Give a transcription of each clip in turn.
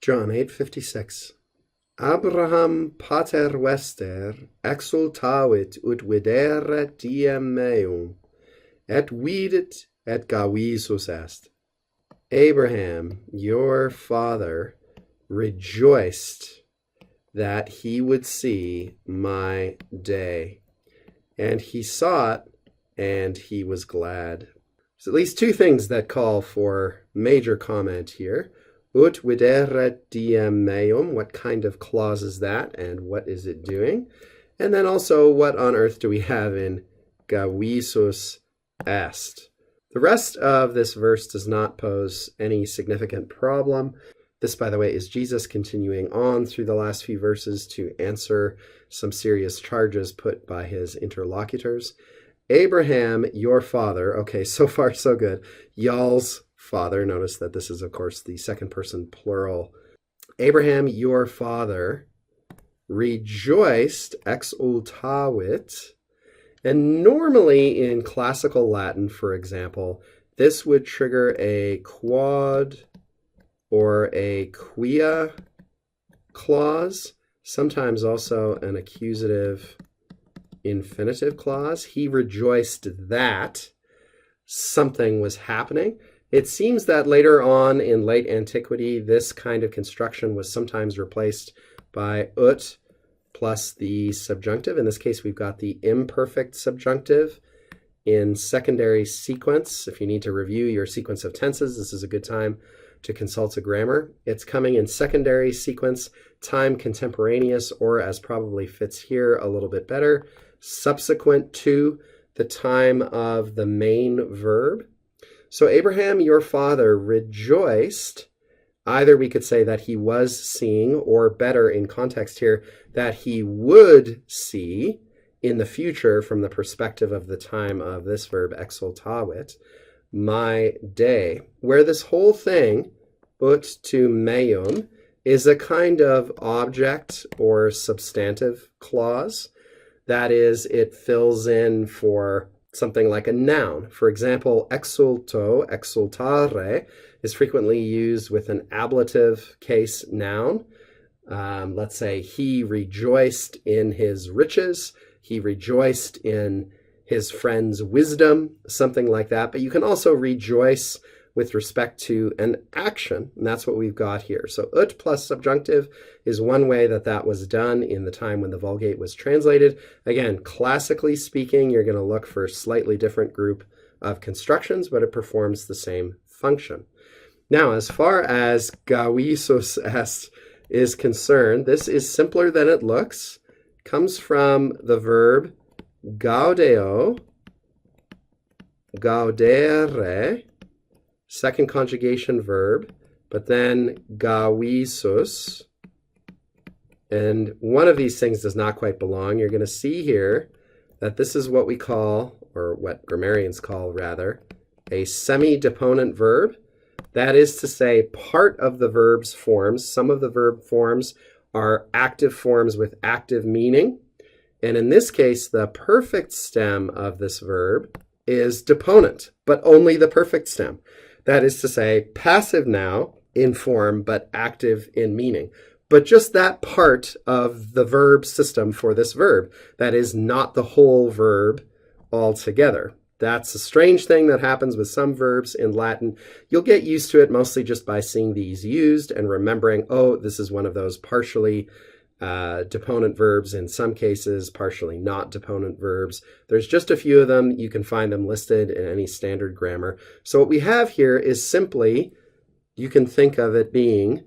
John 8:56. Abraham pater vester exultavit ut videre Deum meum, et vidit et gavisus est. Abraham, your father, rejoiced that he would see my day, and he saw it, and he was glad. There's at least two things that call for major comment here. Ut videre Deum meum, what kind of clause is that, and what is it doing? And then also, what on earth do we have in gavisus est? The rest of this verse does not pose any significant problem. This, by the way, is Jesus continuing on through the last few verses to answer some serious charges put by his interlocutors. Abraham, your father, okay, so far so good. Y'all's father, notice that this is, of course, the second person plural. Abraham, your father, rejoiced, exultavit, and normally in classical Latin, for example, this would trigger a quod or a quia clause, sometimes also an accusative infinitive clause. He rejoiced that something was happening. It seems that later on in late antiquity, this kind of construction was sometimes replaced by ut plus the subjunctive. In this case, we've got the imperfect subjunctive in secondary sequence. If you need to review your sequence of tenses, this is a good time to consult a grammar. It's coming in secondary sequence, time contemporaneous, or as probably fits here a little bit better, subsequent to the time of the main verb. So Abraham, your father, rejoiced. Either we could say that he was seeing, or better in context here, that he would see in the future from the perspective of the time of this verb, exultavit, my day, where this whole thing, ut to meum, is a kind of object or substantive clause. That is, it fills in for something like a noun. For example, exulto, exultare, is frequently used with an ablative case noun. Let's say he rejoiced in his riches, he rejoiced in his friend's wisdom, something like that. But you can also rejoice with respect to an action, and that's what we've got here. So ut plus subjunctive is one way that that was done in the time when the Vulgate was translated. Again, classically speaking, you're going to look for a slightly different group of constructions, but it performs the same function. Now, as far as gavisus est is concerned, this is simpler than it looks. It comes from the verb gaudeo, gaudere, second conjugation verb, but then gavisus, and one of these things does not quite belong. You're going to see here that this is what we call, or what grammarians call rather, a semi-deponent verb. That is to say, part of the verb's forms, some of the verb forms are active forms with active meaning, and in this case, the perfect stem of this verb is deponent, but only the perfect stem. That is to say, passive now in form, but active in meaning. But just that part of the verb system for this verb, that is not the whole verb altogether. That's a strange thing that happens with some verbs in Latin. You'll get used to it mostly just by seeing these used and remembering, oh, this is one of those partially deponent verbs in some cases, partially not deponent verbs. There's just a few of them. You can find them listed in any standard grammar. So what we have here is simply, you can think of it being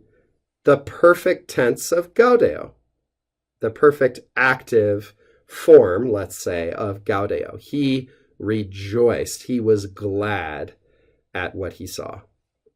the perfect tense of gaudeo, the perfect active form, let's say, of gaudeo. He rejoiced. He was glad at what he saw.